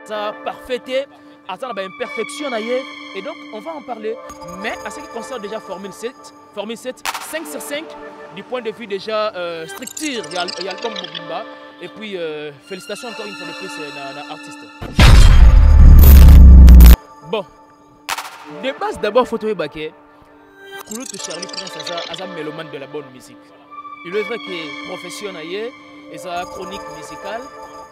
Ça parfait, attends la imperfection et donc on va en parler. Mais à ce qui concerne déjà Formule 7, 5 sur 5 du point de vue déjà structure, il y a l'album Mobimba et puis félicitations encore une fois de plus à l'artiste. Bon, de base d'abord faut trouver Baké, Koulout Charlie Prince a un mélomane de la bonne musique. Il est vrai qu'il est professionnel et ça a chronique musicale.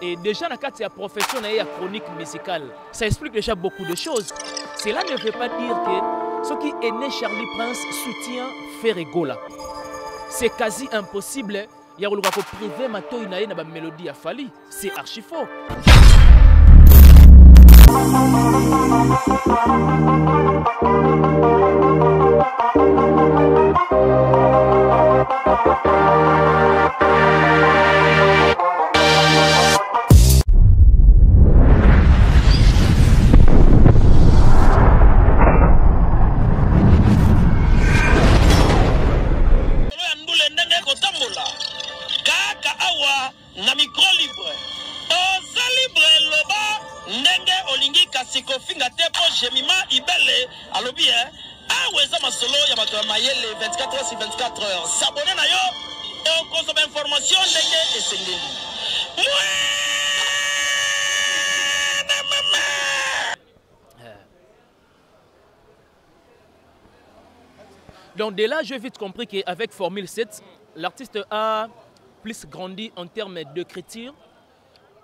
Et déjà, dans le cadre de la profession, il y a chronique musicale. Ça explique déjà beaucoup de choses. Cela ne veut pas dire que ce qui est né Charlie Prince soutient Ferregola. C'est quasi impossible. Il y a le privé, maintenant il y a une mélodie à Fali. C'est archi faux. Donc dès là, j'ai vite compris qu'avec Formule 7, l'artiste a plus grandi en termes d'écriture,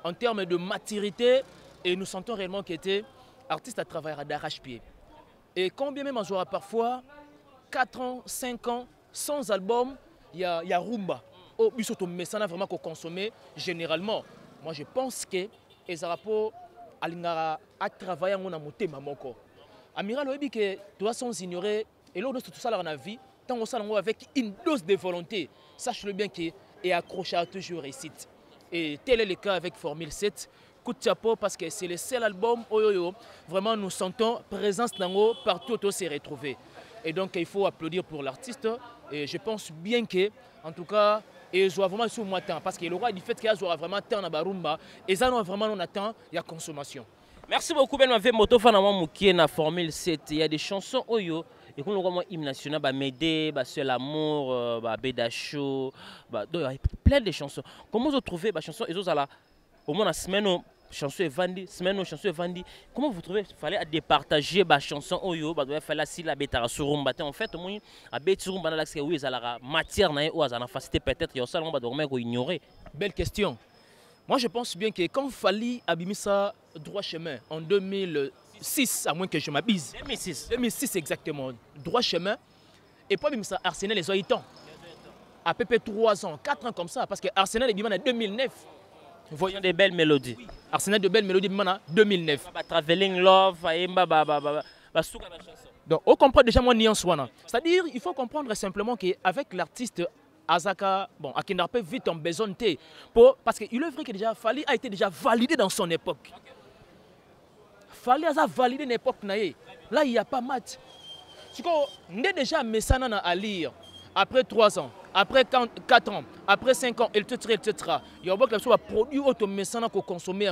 en termes de maturité, et nous sentons réellement qu'il était artiste à travailler d'arrache-pied. Et combien même on aura parfois 4 ans, 5 ans, sans album, il y a Rumba. Oh, mais ça n'a vraiment qu'au consommer généralement. Moi je pense que les rapports à travailler en monté mamoko. Amiral Oebi que toi sans ignorer et l'autre tout ça dans la vie, tant on s'en avec une dose de volonté, sache-le bien qu'il est accroché à toujours réussite. Et tel est le cas avec Formule 7. Coup de chapeau parce que c'est le seul album où vraiment nous sentons présence dans partout où s'est retrouvé. Et donc il faut applaudir pour l'artiste. Et je pense bien que, en tout cas, et je vois vraiment sur moi temps parce que le roi du fait qu'il y a vraiment temps dans Barumba et ça nous vraiment on attend il y a consommation. Merci beaucoup Ben Mavé Moto Fanama Moukie na Formule 7. Il y a des chansons oyo et qu'on le hymne national bah Médé, bah Seul Amour, bah Bédacho, bah il y a plein de chansons. Comment vous trouvez bah chansons et autres là au moins la semaine chanson est vendue, semaine chanson est vendue. Comment vous trouvez qu'il fallait départager bah chanson oyo bah il fallait si la bêta surumba en fait au moins à bêta surumba là c'est oui ça la matière na ou ça na facilité peut-être il y a ça on va dormir ou ignorer. Belle question. Moi je pense bien que quand Fali a mis ça droit chemin en 2006 à moins que je m'abuse. 2006 exactement droit chemin et puis ça Arsenal les Oitons. À peu près 3 ans, 4 ans comme ça parce que Arsenal est bien en 2009. Voyons des belles mélodies. Oui. Arsenal de belles mélodies en 2009. Traveling Love, donc on comprend déjà mon nuance. C'est-à-dire il faut comprendre simplement qu'avec l'artiste Azaka, bon, Akinarpe vite en besoin de parce qu'il est vrai que déjà Fali a été déjà validé dans son époque. Fali a validé une époque là il n'y a pas match. On est déjà messana à lire après 3 ans. Après 4 ans, après 5 ans, etc. Il y a beaucoup de produits auto-messana qu'on consomme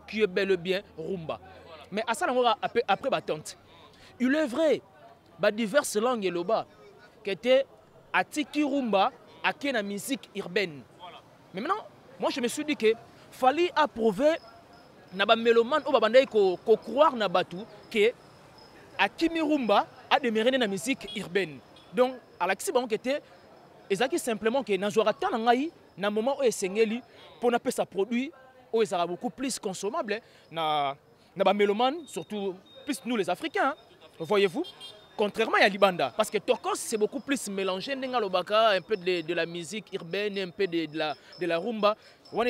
qui est bel et bien rumba. Mais à ça, après battante. Il est vrai, diverses langues et là-bas, qui étaient à Tiki Rumba, à la musique urbaine. Mais maintenant, moi je me suis dit que fallait approuver na mélomane ou babandai ko croire na batu que à Kimi Rumba a démarré na musique urbaine. Donc à l'axi bon qui était ezaki simplement que na jouera tant ngai na moment où esengeli pour na pesa produit où sera beaucoup plus consommable na mélomane surtout plus nous les Africains, voyez-vous. Contrairement à Libanda, parce que Tokos c'est beaucoup plus mélangé, un peu de la musique urbaine, un peu de la rumba.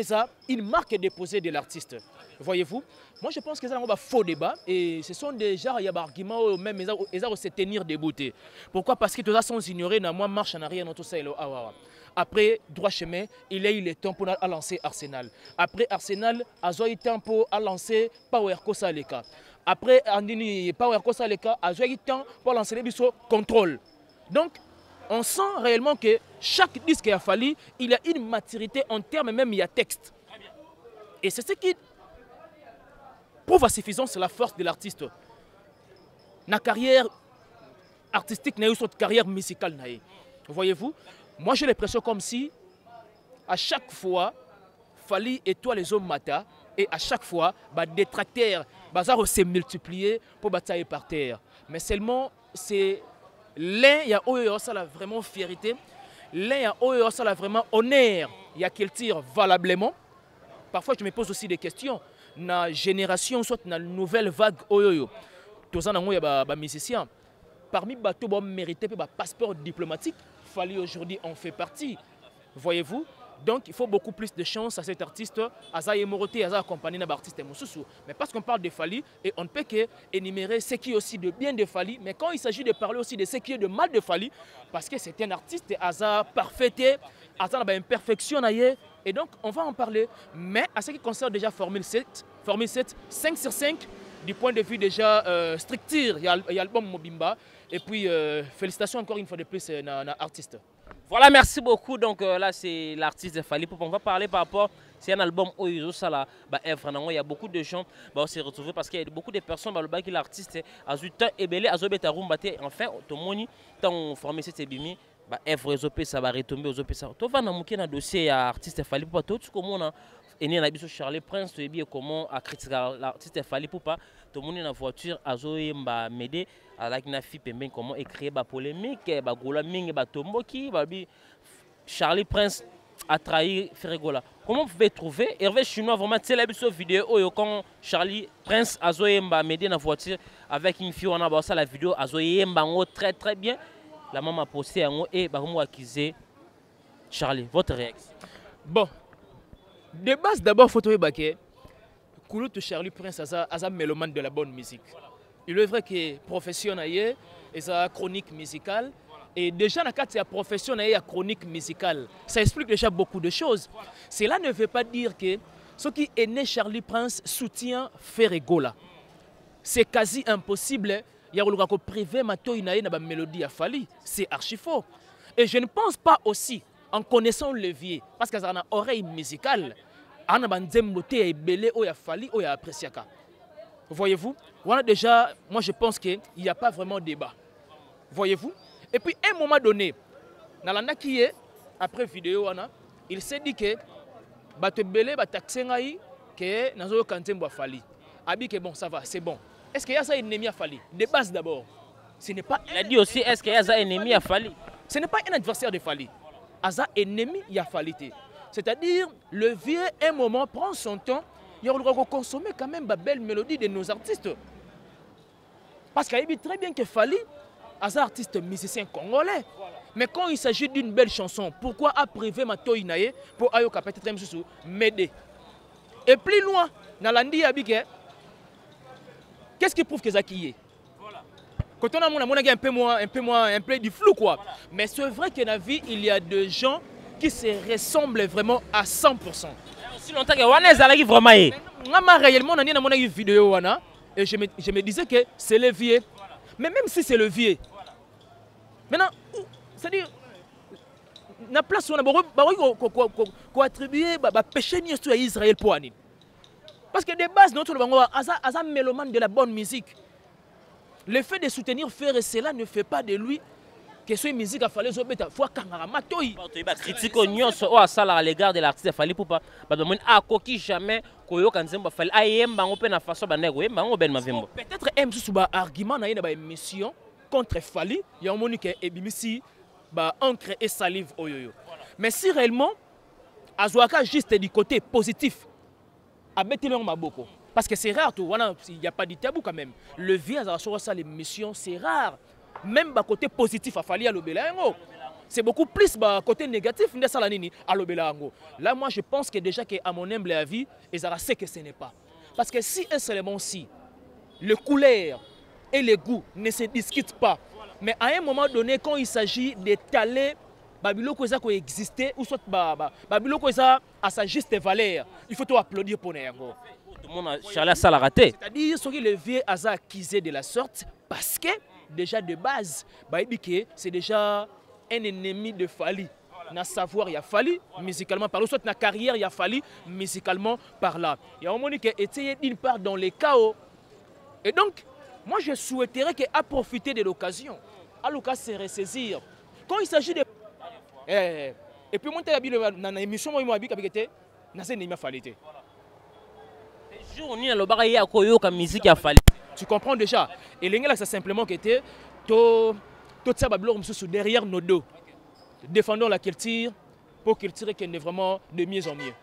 ça une marque déposée de l'artiste. Voyez-vous? Moi, je pense que c'est un faux débat et ce sont déjà il y a des arguments même ils ont se tenir debout. Pourquoi? Parce que tout ça sont ignorés, moi marche en arrière dans tout ça. Après droit chemin, il a eu le temps pour lancer Arsenal. Après Arsenal, il a eu le temps pour lancer Power Kosa Leka. Après Power Kosa Leka, il a eu le temps pour lancer les bisous contrôle. Donc on sent réellement que chaque disque qu'il a fallu, il a une maturité en termes même il y a texte. Et c'est ce qui prouve à suffisance la force de l'artiste. Na carrière artistique, na une carrière musicale. Voyez-vous? Moi j'ai l'impression comme si à chaque fois, Fally étoile les hommes mata et à chaque fois, bah, détracteurs se multiplier pour batailler par terre. Mais seulement c'est l'un, il y a ça vraiment fierté. L'un, il y a ça vraiment honneur. Il y a qu'il tire valablement. Parfois, je me pose aussi des questions. Dans la génération, soit dans la nouvelle vague, tous les musiciens. Parmi les bateaux qui méritent un passeport diplomatique, Fally aujourd'hui en fait partie. Voyez-vous? Donc il faut beaucoup plus de chance à cet artiste, à sa émoroté, à sa accompagné d'un artiste Moussoussou. Mais parce qu'on parle de Fally, et on ne peut que énumérer ce qui est aussi de bien de Fally, mais quand il s'agit de parler aussi de ce qui est de mal de Fally, parce que c'est un artiste à sa parfaité, à sa imperfection, et donc on va en parler. Mais à ce qui concerne déjà Formule 7, 5 sur 5, du point de vue déjà structure, il y a l'album Mobimba, et puis félicitations encore une fois de plus à l'artiste. Voilà, merci beaucoup. Donc là, c'est l'artiste de Fally Ipupa. On va parler par rapport, c'est un album Oyo Sala. Il y a beaucoup de gens qui se retrouvent parce qu'il y a beaucoup de personnes qui l'artiste a eu temps et belé, a eu temps enfin, tout le monde a formé cette ébimi. Œuvre Ezopé, ça va retomber aux opérations. Tu vas dans un dossier à l'artiste Fally Ipupa. Tout ce qu'on a né na biso Charlie Prince, tu sais comment à critiquer l'artiste Fally Ipupa. Tout le monde dans voiture a zoé mba m'aider à la knafi pemben comment écrire ba polémique, ba gola mingi ba tomboki, ba bi Charlie Prince a trahi Ferregola. Comment vous pouvez trouver Hervé Chinois vraiment c'est la biso vidéo quand Charlie Prince a zoé mba m'aider dans voiture avec une fille on a ça la vidéo a zoé mba très très bien. La maman a posté un mot et bah moi accusé Charlie. Votre réaction? Bon, de base d'abord faut trouver que Kouloutou Charlie Prince a un mélomane de la bonne musique. Il est vrai que professionnel et sa chronique musicale et déjà dans le cadre de la profession et la chronique musicale, ça explique déjà beaucoup de choses. Cela ne veut pas dire que ce qui est né Charlie Prince soutient Ferregola. C'est quasi impossible. Il y a un privé na mélodie à Fally, c'est archi faux. Et je ne pense pas aussi, en connaissant le levier, parce qu'il y a une oreille musicale, il y a un belé ou Fally ou apprécié. Voyez-vous? Voilà déjà, moi je pense qu'il n'y a pas vraiment de débat. Voyez-vous? Et puis à un moment donné, dans la qui est après vidéo, il s'est dit que bato belé taxé que nazo kantembo Fally. Abi que bon ça va, c'est bon. Est-ce qu'il y a ça ennemi à Fally? De base d'abord. Ce n'est pas. Il a dit aussi est-ce qu'il y a ça ennemi à Fally? Ce n'est pas un adversaire de Fally. Aza ennemi il y a Fally. C'est-à-dire le vieux un moment prend son temps, il doit consommer quand même la belle mélodie de nos artistes. Parce qu'il dit très bien que Fally Aza artiste musicien congolais. Mais quand il s'agit d'une belle chanson, pourquoi a privé Mato Inaye pour Ayoka peut-être m'aider? Et plus loin, dans l'Andi Abike. Qu'est-ce qui prouve que ça qui est? Quand on a un peu du flou quoi. Mais c'est vrai que dans la vie, il y a des gens qui se ressemblent vraiment à 100%. Si longtemps que Wanez a vraiment eu. Réellement, on a une vidéo et je me disais que c'est le vieux. Mais même si c'est le vieux, maintenant, c'est-à-dire, la place où on a attribué le péché à Israël pour Anine. Parce que de base, notre Aza mélomane de la bonne musique. Le fait de soutenir Ferre, cela ne fait pas de lui que ce musique a fallu faire faut kangaramatoyi. Critique à ça à l'égard de l'artiste Fally Ipupa. A coquille jamais koyo kanzemba Fally ayemba on peut na façon banego yemba on ben mavembo. Peut-être aime sous ba argument na une émission contre Fally, il y a un monique et bimisi ba encre et salive oyoyo. Mais si réellement Azouaka juste du côté positif. Parce que c'est rare, il n'y a pas de tabou quand même. Le vieux, ça l'émission, c'est rare. Même côté positif, il fallait aller au Bélango. C'est beaucoup plus côté négatif. Là, moi, je pense que déjà, à mon humble avis, ils sait que ce n'est pas. Parce que si un seulement si, le couleur et le goût ne se discutent pas, mais à un moment donné, quand il s'agit d'étaler Babiloko qui existait, ou soit Babiloko à sa juste valeur, il faut tout applaudir pour Néango. Tout le monde a Charles ça l'a raté. C'est-à-dire que le vieux a accusé de la sorte parce que déjà de base, c'est déjà un ennemi de Fali. Na savoir, il y a Fali, musicalement par là, soit na carrière, il y a Fali, musicalement par là. Il y a un moment qui était d'une part dans les chaos. Et donc, moi je souhaiterais qu'à profiter de l'occasion, à l'occasion se ressaisir. Quand il s'agit de... Et puis moi, dans l'émission, moi, je suis tu comprends déjà. Et l'ingénieur, c'est simplement que tout ça, derrière nos dos. Défendons la culture pour culture qui est vraiment de mieux en mieux.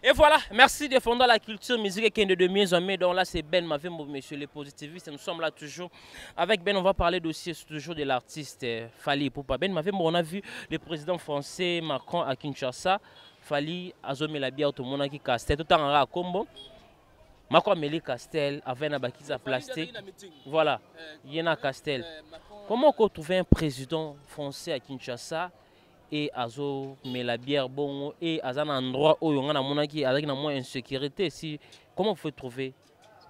Et voilà, merci défendant la culture musique qui est de mieux en mieux. Donc là, c'est Ben Mavembo, monsieur le positiviste. Nous sommes là toujours. Avec Ben, on va parler aussi toujours de l'artiste Fally Ipupa. Ben Mavembo, on a vu le président français Macron à Kinshasa. Fally Azome la bière, tout le monde qui casse. Tout en à combo. Macron Meli Castel avait un baquise plastique. Voilà, il y a un Castel. Comment on trouve un président français à Kinshasa et Azo met la bière bon et à un endroit où on a monaki avec une moins insécurité? Comment vous pouvez trouver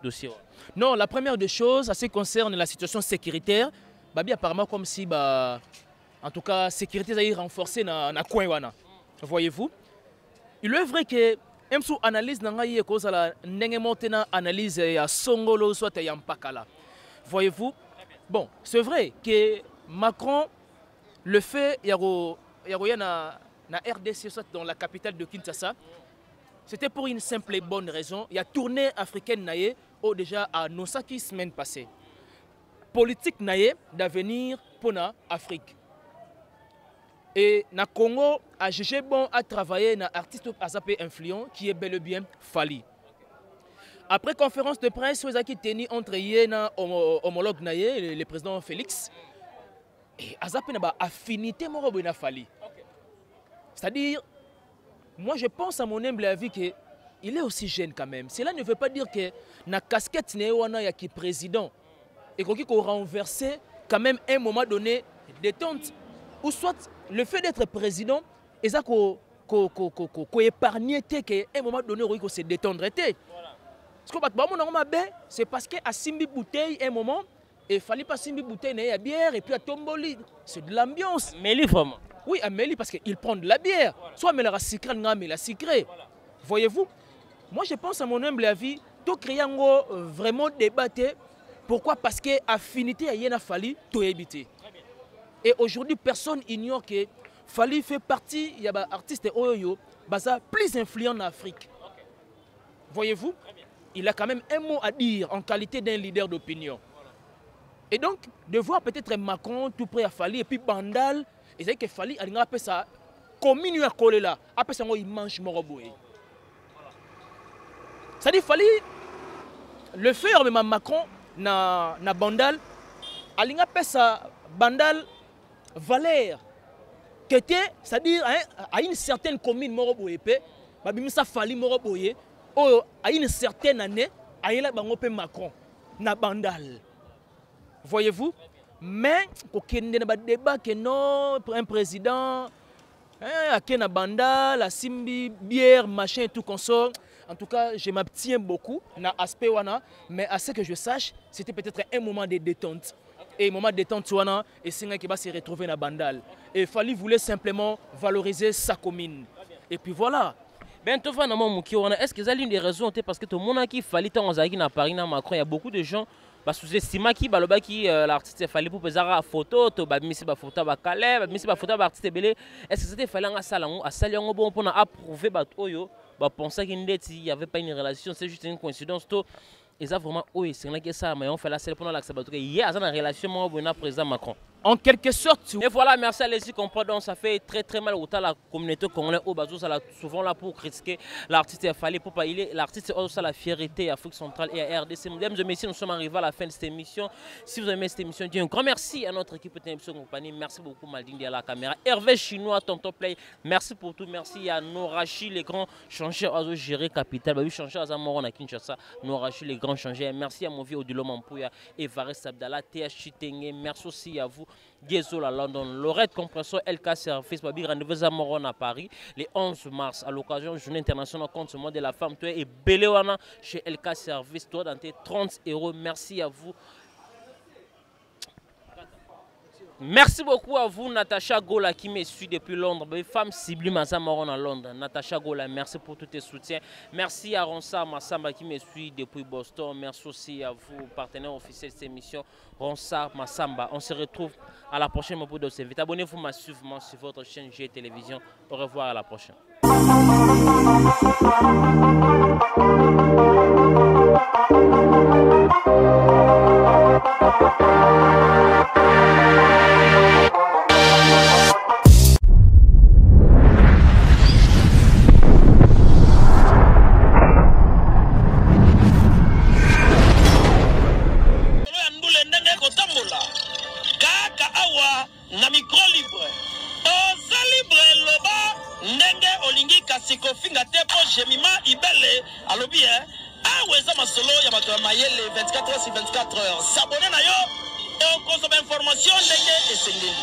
dossier? Non, la première des choses, ça concerne la situation sécuritaire. Babi apparemment comme si en tout cas sécurité a renforcée dans coin wana. Voyez-vous? Il est vrai que même sous analyse nangaye cause la nengemontena analyse ya songolo soit ya mpakala. Voyez-vous? Bon, c'est vrai que Macron le fait na RDC soit dans la capitale de Kinshasa. C'était pour une simple et bonne raison. Il y a tournée africaine naye déjà à Nosaki semaine passée. Politique naye d'avenir pour l'Afrique. Et na Congo a jugé bon à travailler na artiste azapé influent qui est bel et bien Fally. Après conférence de presse qui tenu entre yena homologue naye le président Félix et azapé na ba affinité morobo na Fally. C'est-à-dire moi je pense à mon humble avis que il est aussi jeune quand même. Cela ne veut pas dire que na casquette né wana ya qui président et qu'on renverser quand même un moment donné détente ou soit le fait d'être président, et ça qu'on épargne qu'à un moment donné, on se détendre. C'est parce qu'à Simbi bouteille, un moment, il fallait pas Simbi bouteille, il y a bière, et puis à Tomboli. C'est de l'ambiance. Méli, vraiment. Oui, à Méli, parce qu'il prend de la bière. Soit mais la sucrée, mais la sucrée. Voyez-vous? Moi, je pense à mon humble avis, tout créer vraiment débattre. Pourquoi? Parce que affinité, il y a Fally, tout éviter. Et aujourd'hui, personne ignore que Fally fait partie, il y a des artistes plus influents en Afrique. Voyez-vous? Il a quand même un mot à dire en qualité d'un leader d'opinion. Et donc, de voir peut-être Macron tout près à Fally et puis Bandal, et c'est que Fally a appelé ça, commune à coller là, après ça, il mange Moroboué. C'est-à-dire Fally, le faire même Macron, na Bandal, il a appelé ça Bandal. Valeur qui était, c'est-à-dire à une certaine commune Moroboyé, Babimisa Fally Moroboyé, à une certaine année, à une Macron, na Bandal. Voyez-vous? Mais, il y a un débat que non, pour un président, à Kena Bandal, à Simbi, bière, machin et tout consort. En tout cas, je m'abstiens beaucoup dans l'aspect wana, mais à ce que je sache, c'était peut-être un moment de détente. Et au moment de détente, et c'est qui va se retrouver dans Bandal. Et Fally voulait simplement valoriser sa commune. Et puis voilà. Est-ce que vous avez une des raisons? Parce que tout le monde qui Fally dans Paris, dans Macron, il y a beaucoup de gens qui sous-estiment qui l'artiste Fally pour peser la photo, missi ba photo ba Calais, missi ba photo ba artiste belé. Est-ce que c'était Fally à salon, à salon bon pour approuver ba oyo, ba penser qu'il n'y avait pas une relation, c'est juste une coïncidence to. Et ça vraiment oui, c'est là que ça mais on fait la selle pendant l'accès il y a une relation avec le président Macron. en quelque sorte. Et voilà, merci à Leslie Comprendre. Ça fait très mal autant la communauté congolaise au Bazou, ça souvent là pour critiquer l'artiste. Il fallait pour pas l'artiste aussi la fierté Afrique centrale et à RDC. Mesdames et messieurs, nous sommes arrivés à la fin de cette émission. Si vous aimez cette émission, un grand merci à notre équipe de télévision compagnie. Merci beaucoup Maldini à la caméra. Hervé Chinois, Tonton Play. Merci pour tout. Merci à Norachi, les grands changeurs à gérer capital. Bah oui, changeurs à Zamoron à Kinshasa. Norachi, les grands changeurs. Merci à mon vieux Odilo Mampouya et Vares Abdallah, TH Chitenge. Merci aussi à vous. Giezo à London, Lorette Compressor, LK Service, Babi, rendez-vous à Moron à Paris, les 11 mars, à l'occasion de la journée internationale contre le monde de la femme. Toi et Béléwana chez LK Service, toi dans tes 30 €. Merci à vous. Merci beaucoup à vous, Natacha Gola, qui me suit depuis Londres. Femme sublime à Zamaron à Londres. Natacha Gola, merci pour tous tes soutiens. Merci à Ronsa Massamba qui me suit depuis Boston. Merci aussi à vous, partenaires officiels de cette émission, Ronsa Massamba. On se retrouve à la prochaine pour de vite. Abonnez-vous massivement sur votre chaîne G Télévision. Au revoir, à la prochaine. na micro libre oza libre loba ndenge olingi kasi kofinga te po jemima ibele alobi aweza masolo ya bato ya mayele 24 heures sur 24 heures s'abonner na yo okozoma information ndenge esengeli